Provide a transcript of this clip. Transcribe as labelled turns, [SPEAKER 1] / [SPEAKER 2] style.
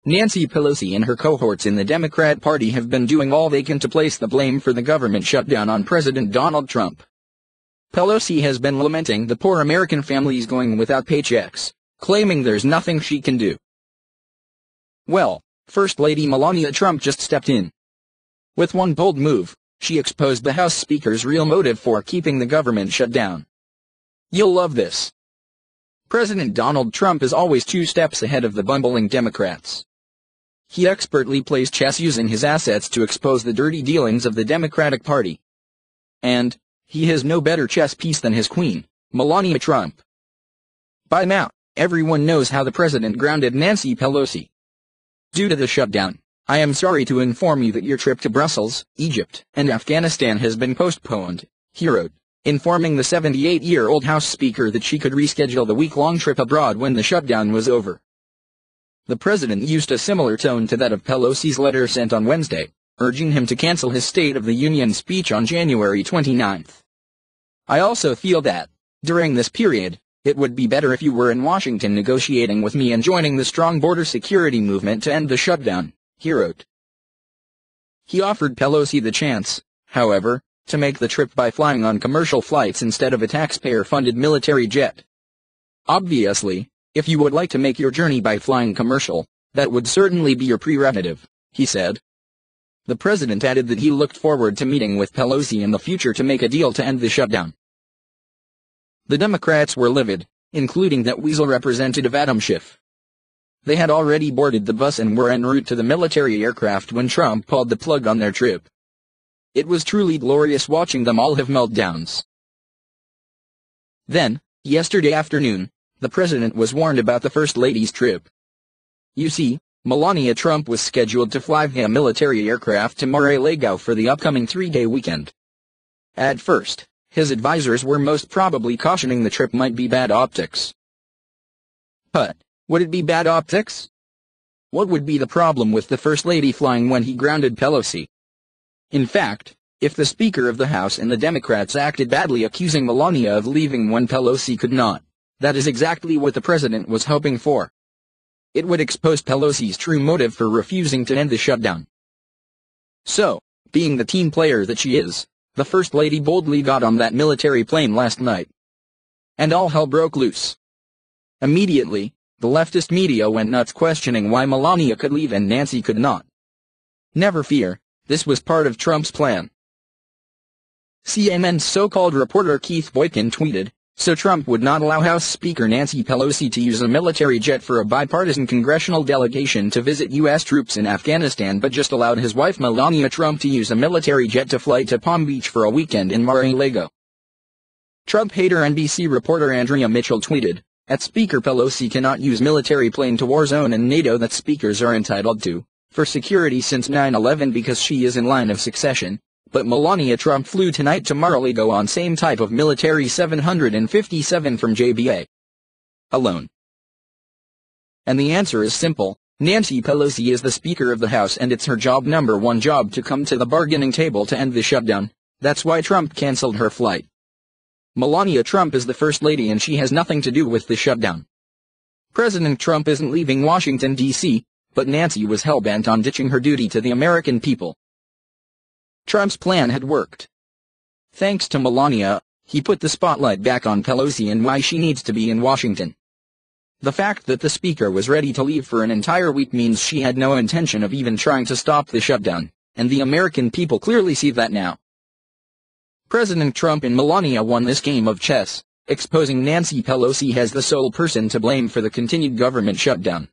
[SPEAKER 1] Nancy Pelosi and her cohorts in the Democrat Party have been doing all they can to place the blame for the government shutdown on President Donald Trump. Pelosi has been lamenting the poor American families going without paychecks, claiming there's nothing she can do. Well, First Lady Melania Trump just stepped in. With one bold move, she exposed the House Speaker's real motive for keeping the government shut down. You'll love this. President Donald Trump is always 2 steps ahead of the bumbling Democrats. He expertly plays chess using his assets to expose the dirty dealings of the Democratic Party. And he has no better chess piece than his queen, Melania Trump. By now, everyone knows how the president grounded Nancy Pelosi. Due to the shutdown, I am sorry to inform you that your trip to Brussels, Egypt, and Afghanistan has been postponed, he wrote, informing the 78-year-old House Speaker that she could reschedule the week-long trip abroad when the shutdown was over. The president used a similar tone to that of Pelosi's letter sent on Wednesday, urging him to cancel his State of the Union speech on January 29. I also feel that, during this period, it would be better if you were in Washington negotiating with me and joining the strong border security movement to end the shutdown, he wrote. He offered Pelosi the chance, however, to make the trip by flying on commercial flights instead of a taxpayer-funded military jet. Obviously, if you would like to make your journey by flying commercial, that would certainly be your prerogative, he said. The president added that he looked forward to meeting with Pelosi in the future to make a deal to end the shutdown. The Democrats were livid, including that weasel Representative Adam Schiff. They had already boarded the bus and were en route to the military aircraft when Trump pulled the plug on their trip. It was truly glorious watching them all have meltdowns. Then, yesterday afternoon, the president was warned about the First Lady's trip. You see, Melania Trump was scheduled to fly via military aircraft to Mar-a-Lago for the upcoming 3-day weekend. At first, his advisors were most probably cautioning the trip might be bad optics. But, would it be bad optics? What would be the problem with the First Lady flying when he grounded Pelosi? In fact, if the Speaker of the House and the Democrats acted badly accusing Melania of leaving when Pelosi could not, that is exactly what the president was hoping for. It would expose Pelosi's true motive for refusing to end the shutdown. So, being the team player that she is, the First Lady boldly got on that military plane last night. And all hell broke loose. Immediately, the leftist media went nuts questioning why Melania could leave and Nancy could not. Never fear, this was part of Trump's plan. CNN's so-called reporter Keith Boykin tweeted, so Trump would not allow House Speaker Nancy Pelosi to use a military jet for a bipartisan congressional delegation to visit U.S. troops in Afghanistan but just allowed his wife Melania Trump to use a military jet to fly to Palm Beach for a weekend in Mar-a-Lago. Trump hater NBC reporter Andrea Mitchell tweeted, "At Speaker Pelosi cannot use military plane to war zone and NATO that speakers are entitled to, for security since 9/11 because she is in line of succession. But Melania Trump flew tonight to Mar-a-Lago on same type of military 757 from JBA. Alone." And the answer is simple, Nancy Pelosi is the Speaker of the House and it's her number one job to come to the bargaining table to end the shutdown. That's why Trump canceled her flight. Melania Trump is the First Lady and she has nothing to do with the shutdown. President Trump isn't leaving Washington, D.C., but Nancy was hell-bent on ditching her duty to the American people. Trump's plan had worked. Thanks to Melania, he put the spotlight back on Pelosi and why she needs to be in Washington. The fact that the Speaker was ready to leave for an entire week means she had no intention of even trying to stop the shutdown, and the American people clearly see that now. President Trump and Melania won this game of chess, exposing Nancy Pelosi as the sole person to blame for the continued government shutdown.